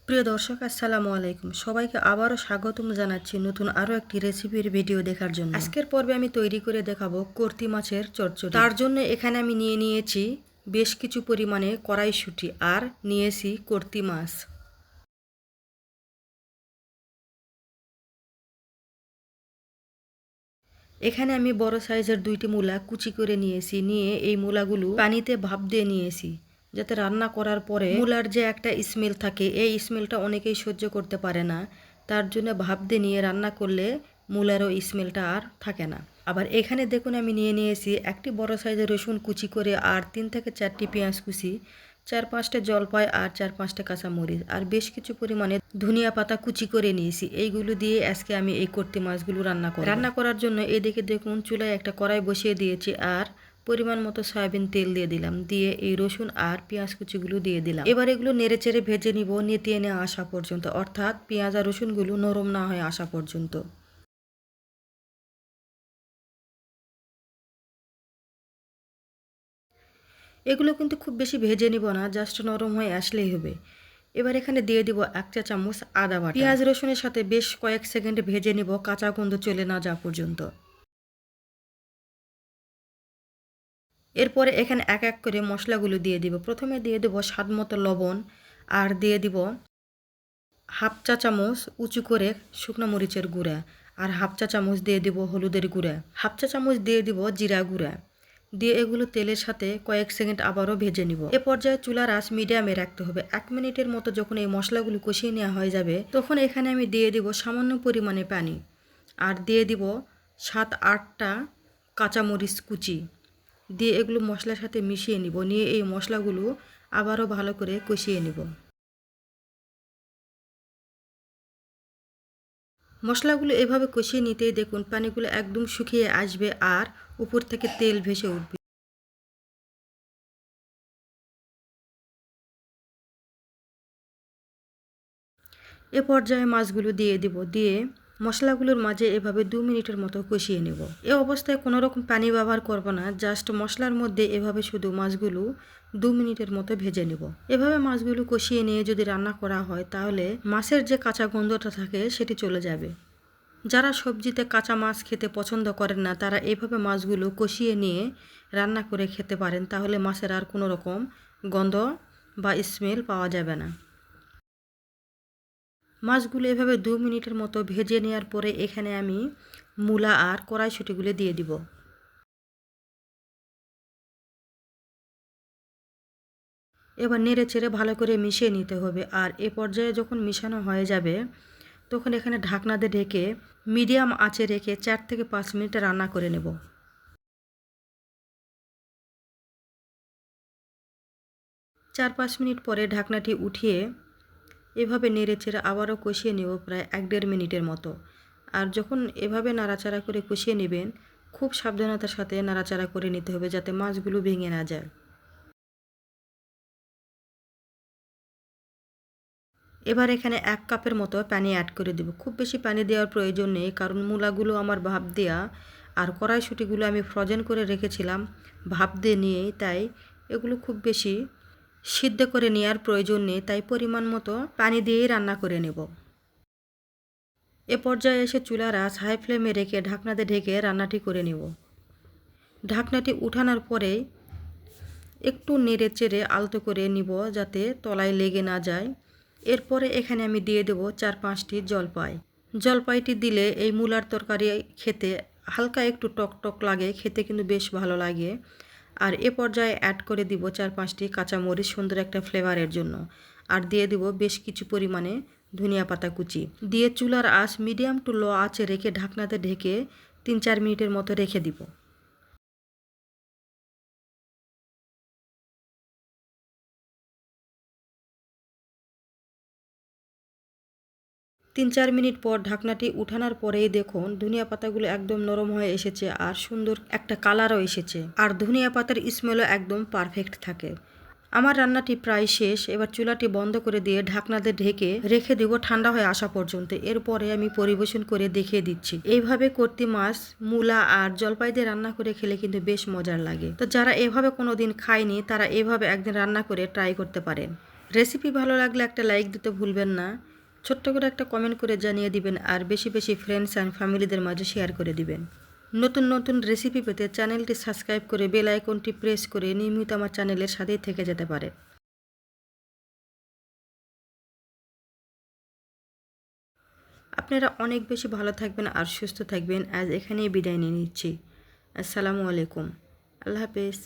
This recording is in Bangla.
প্রিয় দর্শক, আসসালামু আলাইকুম। সবাইকে আবারও স্বাগতম জানাচ্ছি নতুন আরও একটি রেসিপির ভিডিও দেখার জন্য। আজকের পর্বে আমি তৈরি করে দেখাবো কর্তি মাছের চচ্চড়ি। তার জন্য এখানে আমি নিয়েছি বেশ কিছু পরিমাণে কড়াইশুঁটি আর নিয়েছি কর্তি মাছ। এখানে আমি বড় সাইজের 2টি মূলা কুচি করে নিয়ে এই মূলাগুলো পানিতে ভাপ দিয়ে নিয়েছি, যাতে রান্না করার পরে মূলার যে একটা স্মেল থাকে, এই স্মেলটা অনেকেই সহ্য করতে পারে না। তার জন্য ভাপ দিয়ে নিয়ে রান্না করলে মূলারও স্মেলটা আর থাকে না। আবার এখানে দেখুন আমি নিয়েছি একটি বড় সাইজের রসুন কুচি করে, আর 3 থেকে 4টি পেঁয়াজ কুচি, 4-5টা জলপাই আর 4-5টা কাঁচামরিচ, আর বেশ কিছু পরিমাণে ধনিয়া পাতা কুচি করে নিয়েছি। এইগুলো দিয়ে আজকে আমি এই কর্তি মাছগুলো রান্না করার জন্য এদিকে দেখুন চুলায় একটা কড়াই বসিয়ে দিয়েছি, আর পরিমাণ মতো সয়াবিন তেল দিয়ে দিলাম। দিয়ে এই রসুন আর পেঁয়াজ কুচিগুলো দিয়ে দিলাম। এবার এগুলো নেড়েচেড়ে ভেজে নিব নেতিয়ে নিয়ে আসা পর্যন্ত, অর্থাৎ পেঁয়াজ আর রসুনগুলো নরম না হয়ে আসা পর্যন্ত। এগুলো কিন্তু খুব বেশি ভেজে নিব না, জাস্ট নরম হয়ে আসলেই হবে। এবার এখানে দিয়ে দিব 1 চা চামচ আদা বাটা। পেঁয়াজ রসুনের সাথে বেশ কয়েক সেকেন্ড ভেজে নিব, কাঁচা গন্ধ চলে না যাওয়া পর্যন্ত। এরপরে এখানে এক এক করে মশলাগুলো দিয়ে দিব। প্রথমে দিয়ে দেব স্বাদ মতো লবণ, আর দিয়ে দিব 1/2 চা চামচ উঁচু করে শুকনো মরিচের গুঁড়া, আর 1/2 চা চামচ দিয়ে দিব হলুদের গুঁড়া, 1/2 চা চামচ দিয়ে দিব জিরা গুঁড়া। দিয়ে এগুলো তেলের সাথে কয়েক সেকেন্ড আবারও ভেজে নিব। এ পর্যায়ে চুলার আঁচ মিডিয়ামে রাখতে হবে। 1 মিনিটের মতো যখন এই মশলাগুলো কষিয়ে নেওয়া হয়ে যাবে, তখন এখানে আমি দিয়ে দিব সামান্য পরিমাণে পানি, আর দিয়ে দিব 7-8টা কাঁচামরিচ কুচি। দিয়ে এগুলো মশলার সাথে মিশিয়ে নিব। নিয়ে এই মশলাগুলো আবারও ভালো করে কষিয়ে নিব। মশলাগুলো এভাবে কষিয়ে নিতেই দেখুন পানিগুলো একদম শুকিয়ে আসবে, আর উপর থেকে তেল ভেসে উঠবে। এ পর্যায়ে মাছগুলো দিয়ে দিব। দিয়ে মশলাগুলোর মাঝে এভাবে 2 মিনিটের মতো কষিয়ে নেব। এ অবস্থায় কোনো রকম পানি ব্যবহার করব না, জাস্ট মশলার মধ্যে এভাবে শুধু মাছগুলো 2 মিনিটের মতো ভেজে নেব। এভাবে মাছগুলো কষিয়ে নিয়ে যদি রান্না করা হয়, তাহলে মাছের যে কাঁচা গন্ধটা থাকে সেটি চলে যাবে। যারা সবজিতে কাঁচা মাছ খেতে পছন্দ করেন না, তারা এইভাবে মাছগুলো কষিয়ে নিয়ে রান্না করে খেতে পারেন, তাহলে মাছের আর কোনো রকম গন্ধ বা স্মেল পাওয়া যাবে না। মাছগুলো এভাবে 2 মিনিটের মতো ভেজে নেওয়ার পরে এখানে আমি মূলা আর কড়াইশুঁটিগুলো দিয়ে দিব। এবার নেড়ে চেড়ে ভালো করে মিশিয়ে নিতে হবে। আর এ পর্যায়ে যখন মিশানো হয়ে যাবে, তখন এখানে ঢাকনা দিয়ে ঢেকে মিডিয়াম আঁচে রেখে 4 থেকে 5 মিনিট রান্না করে নেব। 4-5 মিনিট পরে ঢাকনাটি উঠিয়ে এভাবে নেড়েচেড়ে আবারও কষিয়ে নেব প্রায় 1-1.5 মিনিটের মতো। আর যখন এভাবে নাড়াচাড়া করে কষিয়ে নেবেন, খুব সাবধানতার সাথে নাড়াচাড়া করে নিতে হবে, যাতে মাছগুলো ভেঙে না যায়। এবার এখানে 1 কাপের মতো পানি অ্যাড করে দেব। খুব বেশি পানি দেওয়ার প্রয়োজন নেই, কারণ মূলাগুলো আমার ভাপ দেওয়া, আর কড়াইশুঁটিগুলো আমি ফ্রোজেন করে রেখেছিলাম ভাপ দিয়ে নিয়েই, তাই এগুলো খুব বেশি সিদ্ধ করে নেওয়ার প্রয়োজন নেই। তাই পরিমাণ মতো পানি দিয়েই রান্না করে নেব। এ পর্যায়ে এসে চুলার আঁচ হাই ফ্লেমে রেখে ঢাকনাতে ঢেকে রান্নাটি করে নেব। ঢাকনাটি উঠানোর পরে একটু নেড়ে চেড়ে আলতো করে নিব, যাতে তলায় লেগে না যায়। এরপরে এখানে আমি দিয়ে দেব 4-5টি জলপাই। জলপাইটি দিলে এই মূলার তরকারি খেতে হালকা একটু টক টক লাগে, খেতে কিন্তু বেশ ভালো লাগে। আর এ পর্যায়ে অ্যাড করে দিব 4-5টি কাঁচামরিচ সুন্দর একটা ফ্লেভারের জন্য, আর দিয়ে দিব বেশ কিছু পরিমাণে ধনিয়া পাতা কুচি। দিয়ে চুলার আঁচ মিডিয়াম টু লো আঁচে রেখে ঢাকনাতে ঢেকে 3-4 মিনিটের মতো রেখে দিব। 3-4 মিনিট পর ঢাকনাটি উঠানোর পরেই দেখুন ধনিয়া পাতাগুলো একদম নরম হয়ে এসেছে, আর সুন্দর একটা কালারও এসেছে, আর ধনিয়া পাতার স্মেলও একদম পারফেক্ট থাকে। আমার রান্নাটি প্রায় শেষ। এবার চুলাটি বন্ধ করে দিয়ে ঢাকনাতে ঢেকে রেখে দেব ঠান্ডা হয়ে আসা পর্যন্ত। এরপরে আমি পরিবেশন করে দেখিয়ে দিচ্ছি। এইভাবে কর্তি মাছ, মূলা আর জলপাই দিয়ে রান্না করে খেলে কিন্তু বেশ মজার লাগে। তো যারা এভাবে কোনোদিন খায়নি, তারা এভাবে একদিন রান্না করে ট্রাই করতে পারেন। রেসিপি ভালো লাগলে একটা লাইক দিতে ভুলবেন না। ছোট্ট করে একটা কমেন্ট করে জানিয়ে দিবেন আর বেশি বেশি ফ্রেন্ডস অ্যান্ড ফ্যামিলিদের মাঝে শেয়ার করে দিবেন। নতুন নতুন রেসিপি পেতে চ্যানেলটি সাবস্ক্রাইব করে বেল আইকনটি প্রেস করে নিয়মিত আমার চ্যানেলের সাথেই থেকে যেতে পারে। আপনারা অনেক বেশি ভালো থাকবেন আর সুস্থ থাকবেন। আজ এখানেই বিদায় নিয়ে নিচ্ছি। আসসালামু আলাইকুম। আল্লাহ হাফেজ।